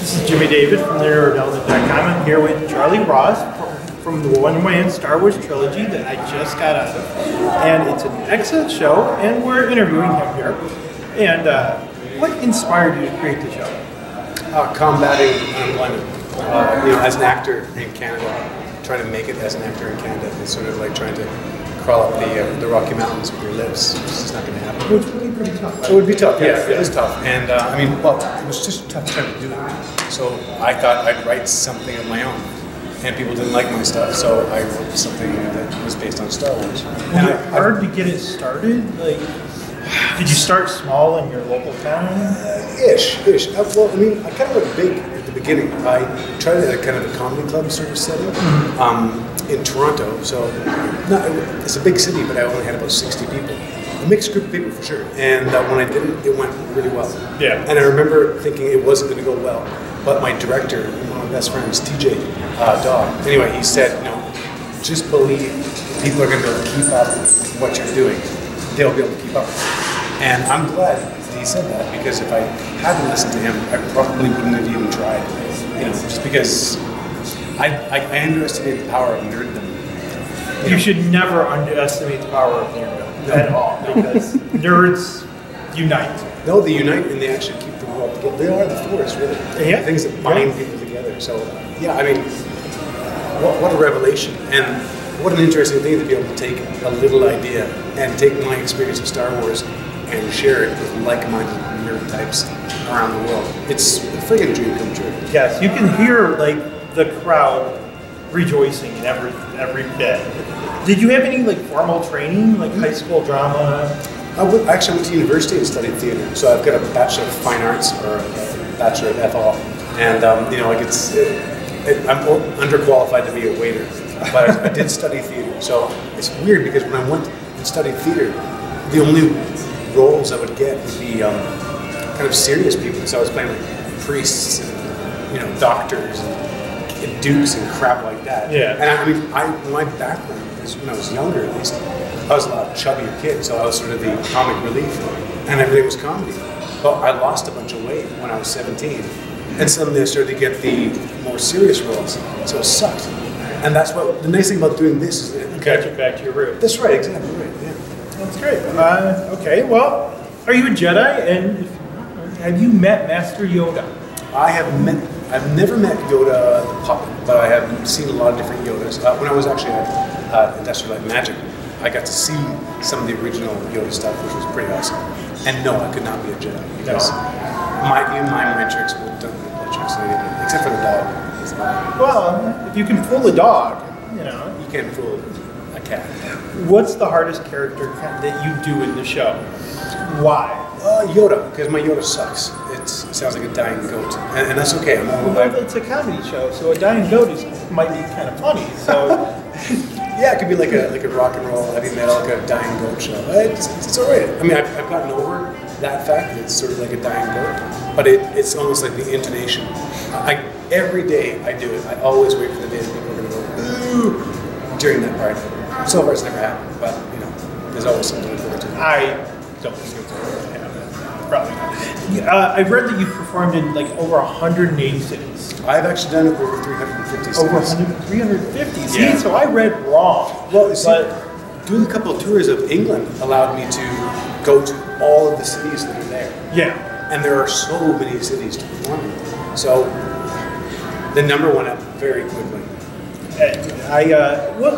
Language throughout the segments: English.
This is Jimmy David from theNerdElement.com. I'm here with Charlie Ross from the one-man Star Wars trilogy that I just got out of. And it's an excellent show, and we're interviewing him here. And what inspired you to create the show? Combating unemployment. As an actor in Canada, trying to make it as an actor in Canada, it's sort of like trying to crawl up the Rocky Mountains with your lips. It's just not going to happen. Which would be pretty tough. It would be tough, yeah, it is tough. And it was just tough trying to do it. So I thought I'd write something of my own. And people didn't like my stuff, so I wrote something that was based on Star Wars. Was it hard to get it started? Like, did you start small in your local town? Ish. Well, I mean, I kind of went big at the beginning. I tried it at kind of a comedy club sort of setting in Toronto. So it's a big city, but I only had about 60 people. A mixed group of people for sure. And when I did it, it went really well. Yeah. And I remember thinking it wasn't going to go well. But my director, one of my best friends, TJ Dog, anyway, he said, just believe people are going to be able to keep up with what you're doing. They'll be able to keep up. And I'm glad he said that, because if I hadn't listened to him, I probably wouldn't have even tried. Just because I underestimate the power of nerddom. You should never underestimate the power of nerddom at all, because nerds unite. No, they unite and they actually keep the world together. They are the force, really. Yeah. Things that bind people together. So, yeah, I mean, what a revelation. And what an interesting thing to be able to take a little idea and take my experience of Star Wars and share it with like-minded nerd types around the world. It's a friggin' dream come true. Yes, you can hear the crowd rejoicing in every bit. Did you have any formal training, like high school drama? I actually went to university and studied theater, so I've got a Bachelor of Fine Arts or a Bachelor of FL, and I'm underqualified to be a waiter, but I did study theater. So it's weird because when I went and studied theater, the only roles I would get would be kind of serious people. So I was playing priests, and, doctors, and dukes and crap like that. Yeah. And my background is when I was younger, at least, I was a lot chubbier kid, so I was sort of the comic relief, and everything was comedy. But I lost a bunch of weight when I was 17, and suddenly I started to get the more serious roles, so it sucked. And that's what the nice thing about doing this is that Catch it back to your roots. That's right, exactly right. Yeah. That's great. Okay, well, are you a Jedi? And have you met Master Yoda? I've never met Yoda the puppet, but I have seen a lot of different Yodas. When I was actually at Industrial Light Magic, I got to see some of the original Yoda stuff, which was pretty awesome. And no, I could not be a Jedi because my tricks were done with my tricks, except for the dog. Well, if you can fool a dog, you can't fool a cat. What's the hardest character that you do in the show? Why? Yoda, because my Yoda sucks. It sounds like a dying goat, and that's okay. Well, it's a comedy show, so a dying goat might be kind of funny. So, yeah, it could be like a rock and roll heavy metal, like a dying goat show. It's all right. I mean, I've gotten over that fact that it's sort of like a dying goat, but it's almost like the intonation. Every day I do it. I always wait for the day that people are going to go ooh during that part. So far, it's never happened, but there's always something to look forward to. I don't think it's going to happen. Probably not. I've read that you've performed in over 180 cities. I've actually done it over 350 cities. Over 350? See, yeah. So I read wrong. Well, doing a couple of tours of England allowed me to go to all of the cities that are there. Yeah. And there are so many cities to perform in. So the number went up very quickly.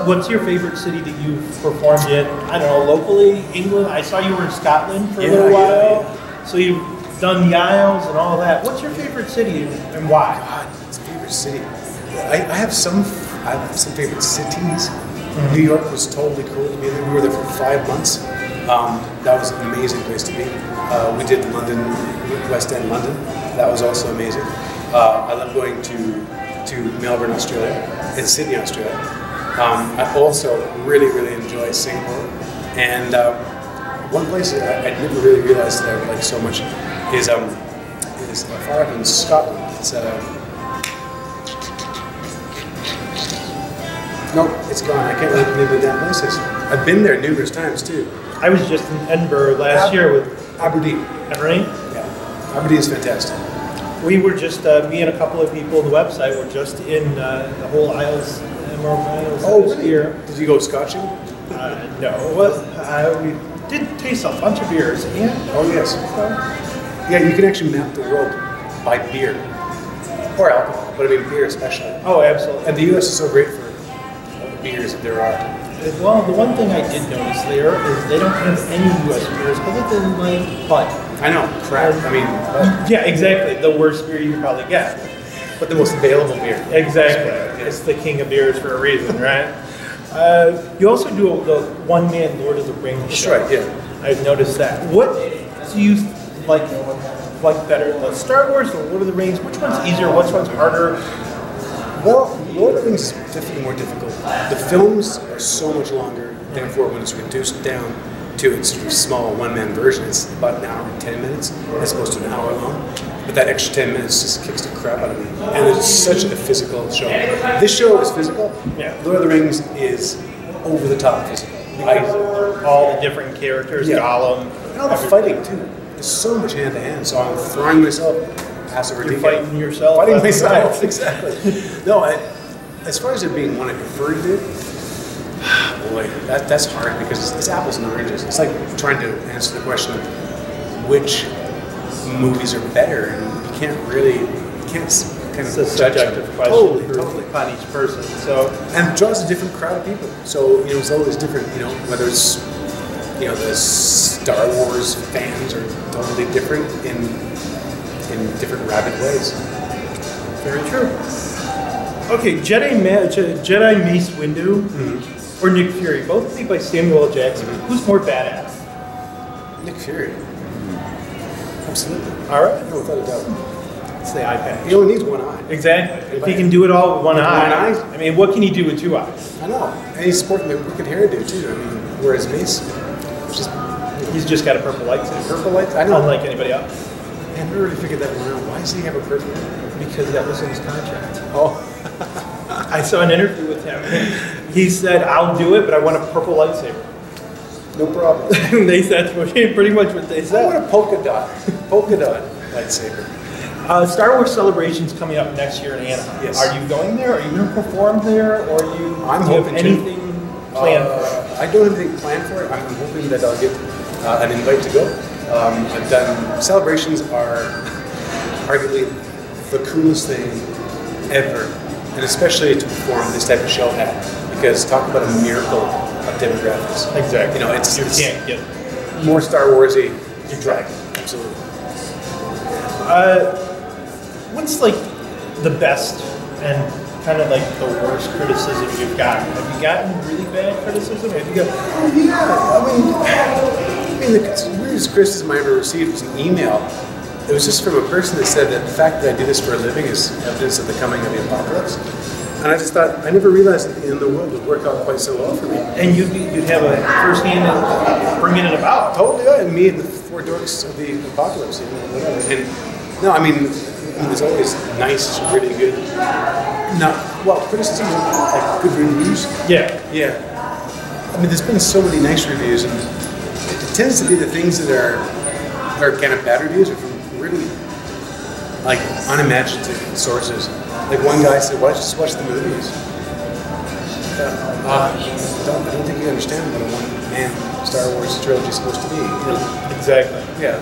What's your favorite city that you've performed in? I don't know, locally, England? I saw you were in Scotland for a little while. Yeah. So you've done the Isles and all that. What's your favorite city and why? God, it's a favorite city. I have some favorite cities. Mm-hmm. New York was totally cool to be there. We were there for 5 months. That was an amazing place to be. We did London, West End, London. That was also amazing. I love going to Melbourne, Australia, and Sydney, Australia. I also really, really enjoy Singapore. And one place that I never really realized that I would like so much is far up in Scotland. It's no, it's gone. I can't remember the name of that place is. I've been there numerous times too. I was just in Edinburgh last year with Aberdeen. Aberdeen? Yeah, Aberdeen is fantastic. We were just, me and a couple of people on the website were just in the whole Isles, Emerald Isles really? here. Did you go scotching? No, well, we did taste a bunch of beers, and Oh yes. Yeah, you can actually map the world by beer or alcohol, but I mean beer especially. oh, absolutely. And the U.S. is so great for beers that there are. Well, the one thing I did notice there is they don't have any U.S. beers other than like Bud. I know, crap. I mean, Yeah, exactly. The worst beer you could probably get. but the most available beer. Exactly. It's the king of beers for a reason, right? You also do the one-man Lord of the Rings That's show. right. Yeah. I've noticed that. What do you like better, the Star Wars or Lord of the Rings? Which one's easier? Which one's harder? Well, Lord of the Rings is definitely more difficult. The films are so much longer, therefore when it's reduced down to its small one-man version, it's about an hour and 10 minutes as opposed to an hour long. But that extra 10 minutes just kicks the crap out of me. And it's such a physical show. This show is physical. Yeah. Lord of the Rings is over the top physical. All the different characters, Yeah. Gollum. And all the fighting too. There's so much hand to hand. So I'm throwing myself past over You're fighting yourself. Fighting left and myself, right. exactly. No, as far as it being one I prefer to do, boy, that's hard because it's apples and oranges. It's like trying to answer the question of which movies are better, and you can't kind It's of a judge subjective them. question Totally. upon each person. So And it draws a different crowd of people. So, it's always different, whether it's, the Star Wars fans are totally different in different rabid ways. very true. Okay, Jedi Mace Windu or Nick Fury, both played by Samuel L. Jackson. Who's more badass? Nick Fury. Absolutely. All right, No, without a doubt. it's the eye patch. He only needs one eye. Exactly. If he can do it all with one eye, eye? I mean, what can he do with two eyes? I know. And he's sporting the wicked hairdo too. I mean, whereas Mace, just He's just got a purple lightsaber. purple lights. I know. Unlike anybody else. I never really figured that one out. Why does he have a purple? Because that was in his contract. Oh, I saw an interview with him. He said, I'll do it, but I want a purple lightsaber. no problem. That's pretty much what they I said. want a polka dot lightsaber. Star Wars Celebration's coming up next year in Anaheim. Yes. Are you going there? Are you going to perform there? Or do you have hoping to. anything planned for it? I don't have anything planned for it. I'm hoping that I'll get an invite to go. I've done celebrations are arguably the coolest thing ever, and especially to perform this type of show at, because talk about a miracle of demographics. Exactly. It's can't get more Star Warsy. Exactly. Absolutely. What's like the best and kind of like the worst criticism you've gotten? Have you gotten really bad criticism? Have you got? Oh yeah. I mean, the weirdest criticism I ever received was an email. It was just from a person that said that the fact that I do this for a living is evidence of the coming of the apocalypse. And I just thought, I never realized that the end of the world would work out quite so well for me. And you'd have a first hand in bringing it about. Totally, yeah, and me and the four dorks of the apocalypse, whatever. And no, I mean, there's always nice, really good, criticism, like good reviews. Yeah. Yeah. I mean, there's been so many nice reviews, and it tends to be the things that are kind of bad reviews are from really, like, unimaginative sources. Like one guy said, "Why just watch the movies?" I don't think you understand what a one-man Star Wars trilogy is supposed to be. Exactly. Yeah.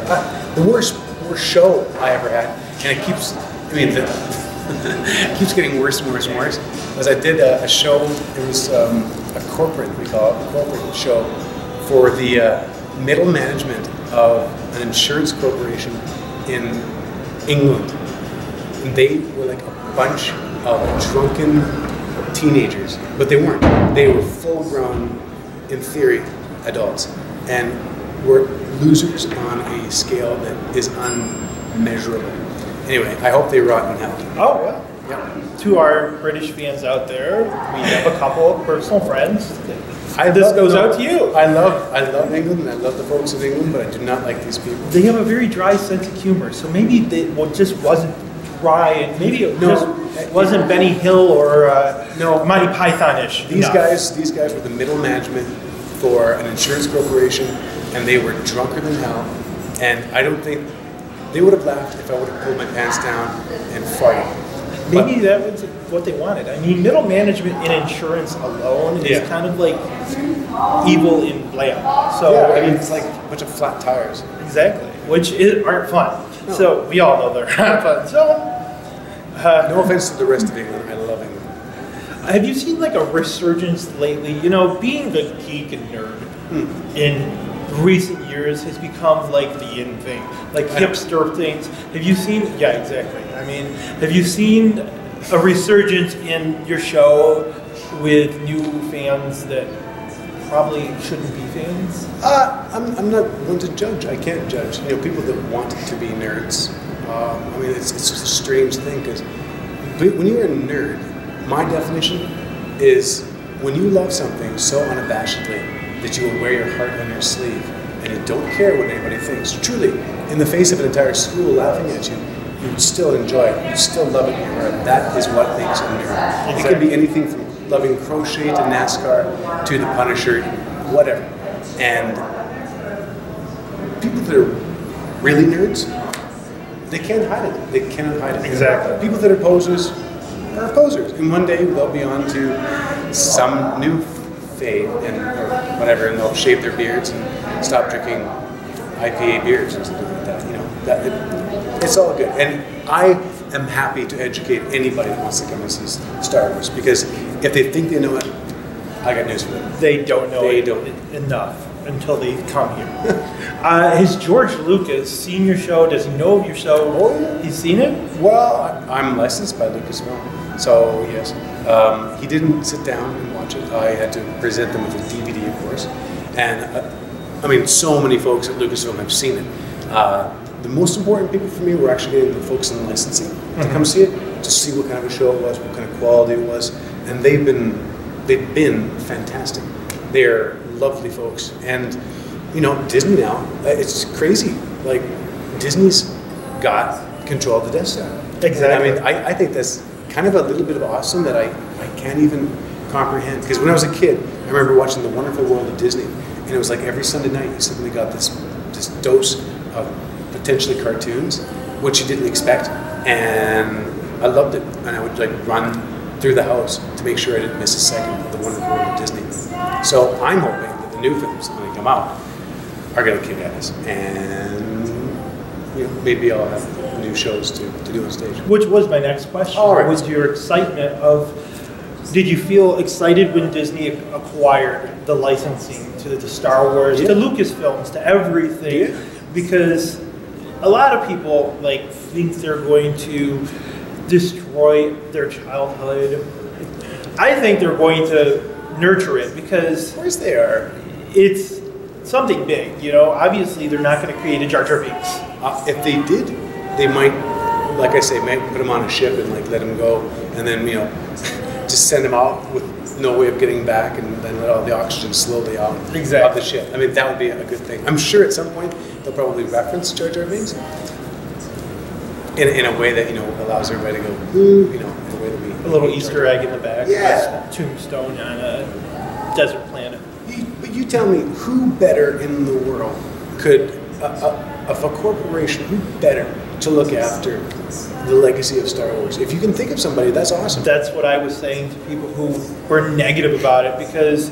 The worst show I ever had, and it keeps, it keeps getting worse and worse and worse, was I did a show, it was a corporate, we call it, a corporate show for the middle management of an insurance corporation in England. And they were like a bunch of drunken teenagers, but they weren't. They were full-grown, in theory, adults, and were losers on a scale that is unmeasurable. Anyway, I hope they rot in hell. Oh, yeah. Yeah. To our British fans out there, we have a couple of personal friends. I This love- goes no, out to you. I love England, and I love the folks of England, but I do not like these people. They have a very dry sense of humor, so maybe it just wasn't dry, and maybe it just wasn't Benny Hill or Monty Python-ish. These enough. guys were the middle management for an insurance corporation, and they were drunker than hell. And I don't think They would have laughed if I would have pulled my pants down and farted. Maybe that was what they wanted. I mean, middle management in insurance alone is kind of like evil in glam. So yeah, I mean, it's like a bunch of flat tires. Exactly, which aren't fun. No. So we all know they're not fun. So no offense to the rest of England, I love England. Have you seen like a resurgence lately? You know, being the geek and nerd in recent years has become like the in thing, like hipster things. Have you seen? Yeah, exactly. I mean, have you seen a resurgence in your show with new fans that probably shouldn't be fans? I'm not one to judge. I can't judge. You know, people that want to be nerds. I mean, it's just a strange thing because when you're a nerd, my definition is when you love something so unabashedly that you will wear your heart on your sleeve and you don't care what anybody thinks. Truly, in the face of an entire school laughing at you, you still enjoy it. You still love it in your heart. That is what makes a nerd. Exactly. It can be anything from loving crochet to NASCAR to The Punisher, whatever. And people that are really nerds, they can't hide it. They cannot hide it. Exactly. People that are posers are posers. And one day they'll be on to some new fade or whatever, and they'll shave their beards and stop drinking IPA beers or something like that. You know, it's all good. And I am happy to educate anybody that wants to come and see Star Wars, because if they think they know it, I got news for them. They don't know it enough until they come here. Has George Lucas seen your show? Does he know of your show? Oh, he's seen it? Well, I'm licensed by Lucasfilm, so yes. He didn't sit down and watch it. I had to present them with a DVD, of course. And I mean, so many folks at Lucasfilm have seen it. The most important people for me were actually getting the folks in licensing to come see it, to see what kind of a show it was, what kind of quality it was, and they've been fantastic. They're lovely folks, and you know, Disney now, it's crazy. Like, Disney's got control of the Death Star. Exactly. And, I mean, I think that's kind of a little bit of awesome that I can't even comprehend. Because when I was a kid, I remember watching The Wonderful World of Disney, and it was like every Sunday night you suddenly got this dose of potentially cartoons, which you didn't expect, and I loved it. And I would like run through the house to make sure I didn't miss a second of The Wonderful World of Disney. So I'm hoping that the new films, when they come out, are going to kick ass, and you know, maybe I'll have new shows to do on stage. Which was my next question. All right. Was your excitement of, did you feel excited when Disney acquired the licensing to the Star Wars, to Lucasfilms, to everything? Yeah. Because a lot of people like think they're going to destroy their childhood. I think they're going to nurture it, because Of course they are. it's something big, you know. Obviously, they're not going to create a Jar Jar Binks. If they did, they might, like I say, might put him on a ship and like let him go, and then you know, just send him out with no way of getting back, and then let all the oxygen slowly out of the ship. I mean, that would be a good thing. I'm sure at some point they'll probably reference Jar Jar Binks in a way that, you know, allows everybody to go, ooh, you know, in a way that we... A little Easter egg in the back. Yeah. A tombstone on a desert planet. But you tell me, who better in the world could, of a corporation, who better to look after the legacy of Star Wars? If you can think of somebody, that's awesome. That's what I was saying to people who were negative about it, because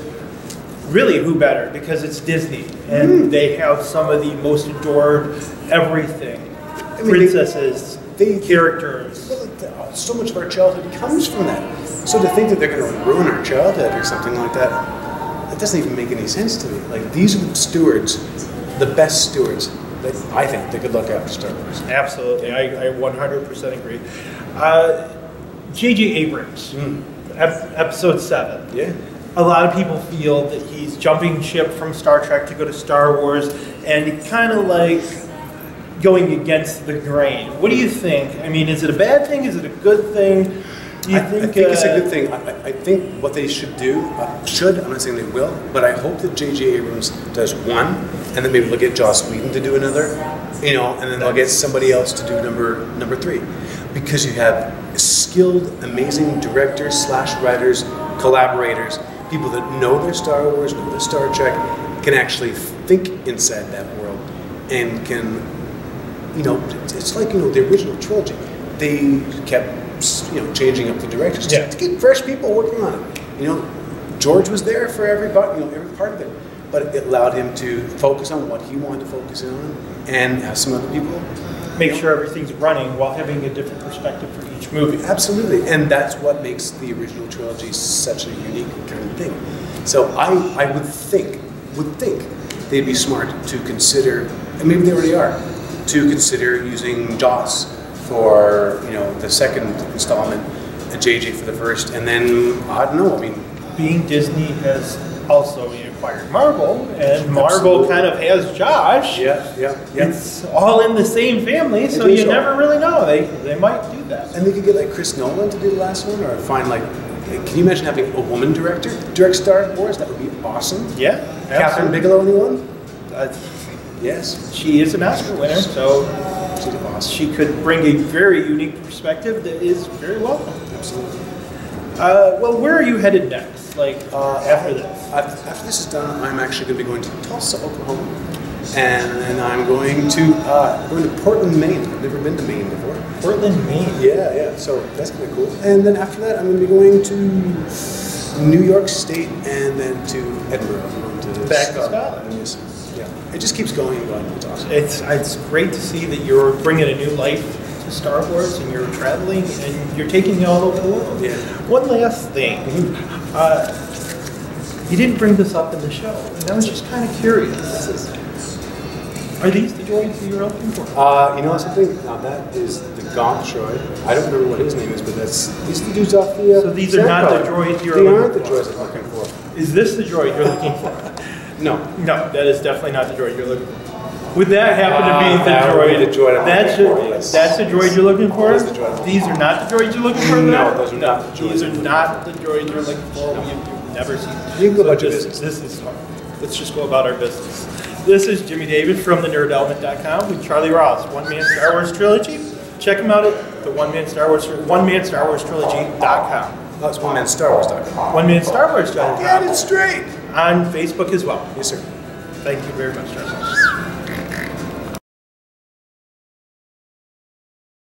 really, who better? Because it's Disney, and they have some of the most adored everything. I mean, princesses, characters. Well, so much of our childhood comes from that. So to think that they're going to ruin our childhood or something like that, that doesn't even make any sense to me. Like, these are the stewards, the best stewards that I think they could look after Star Wars. Absolutely, I 100% agree. J.J. Abrams, Episode 7. Yeah. A lot of people feel that he's jumping ship from Star Trek to go to Star Wars, and kind of like going against the grain. What do you think? I mean, is it a bad thing? Is it a good thing? I think it's a good thing. I think what they should do, I'm not saying they will, but I hope that J.J. Abrams does one, and then maybe they'll get Joss Whedon to do another, you know, and then they'll get somebody else to do number 3. Because you have skilled, amazing directors / writers, collaborators, people that know their Star Wars, know their Star Trek, can actually think inside that world, and can it's like the original trilogy. They kept changing up the directors to get fresh people working on it. George was there for everybody, every part of it, but it allowed him to focus on what he wanted to focus in on, and have some other people make sure everything's running while having a different perspective for each movie. Absolutely, and that's what makes the original trilogy such a unique kind of thing. So I would think they'd be smart to consider, and maybe they already are, to consider using Joss for the second installment, and JJ for the first, and then I don't know. I mean, being Disney has also acquired Marvel, and Marvel kind of has Josh. Yeah. It's all in the same family, so you never really know. They might do that. And they could get like Chris Nolan to do the last one, or find can you imagine having a woman director direct Star Wars? That would be awesome. Yeah. Catherine Bigelow, anyone? Yes. She is an Oscar winner, so she's awesome. She could bring a very unique perspective that is very welcome. Absolutely. Well, where are you headed next? After this? After this is done, I'm actually going to be going to Tulsa, Oklahoma, and then I'm going to Portland, Maine. I've never been to Maine before. Portland, Maine. Yeah. So that's kind of cool. And then after that, I'm going to be going to New York State, and then to Edinburgh. I'm going to back to Scotland. Yeah. It just keeps going and going. It's awesome. It's great to see that you're bringing a new life to Star Wars, and you're traveling, and you're taking it all over the world. Yeah. One last thing. You didn't bring this up in the show, and I was just kind of curious. Are these the droids that you're looking for? You know something? Now that is the Gonk droid. I don't remember what his name is, but these are the dudes off the. So these are not the droids you're looking for? They aren't the droids I'm looking for. Is this the droid you're looking for? No. No, that is definitely not the droid you're looking for. Would that happen to be the droid? The droid that's the droid you're looking for? That is the droid. These are not the droids you're looking for? No, those are not the droids. These are not the droids you're looking for. No. You've never seen them. You can go about your business. This is hard. Let's just go about our business. This is Jimmy David from thenerdelement.com with Charlie Ross, One Man Star Wars Trilogy. Check him out at the One Man Star Wars Trilogy.com. That's OneManStarWars.com. OneManStarWars.com. Get it straight. On Facebook as well. Yes, sir. Thank you very much, Charlie.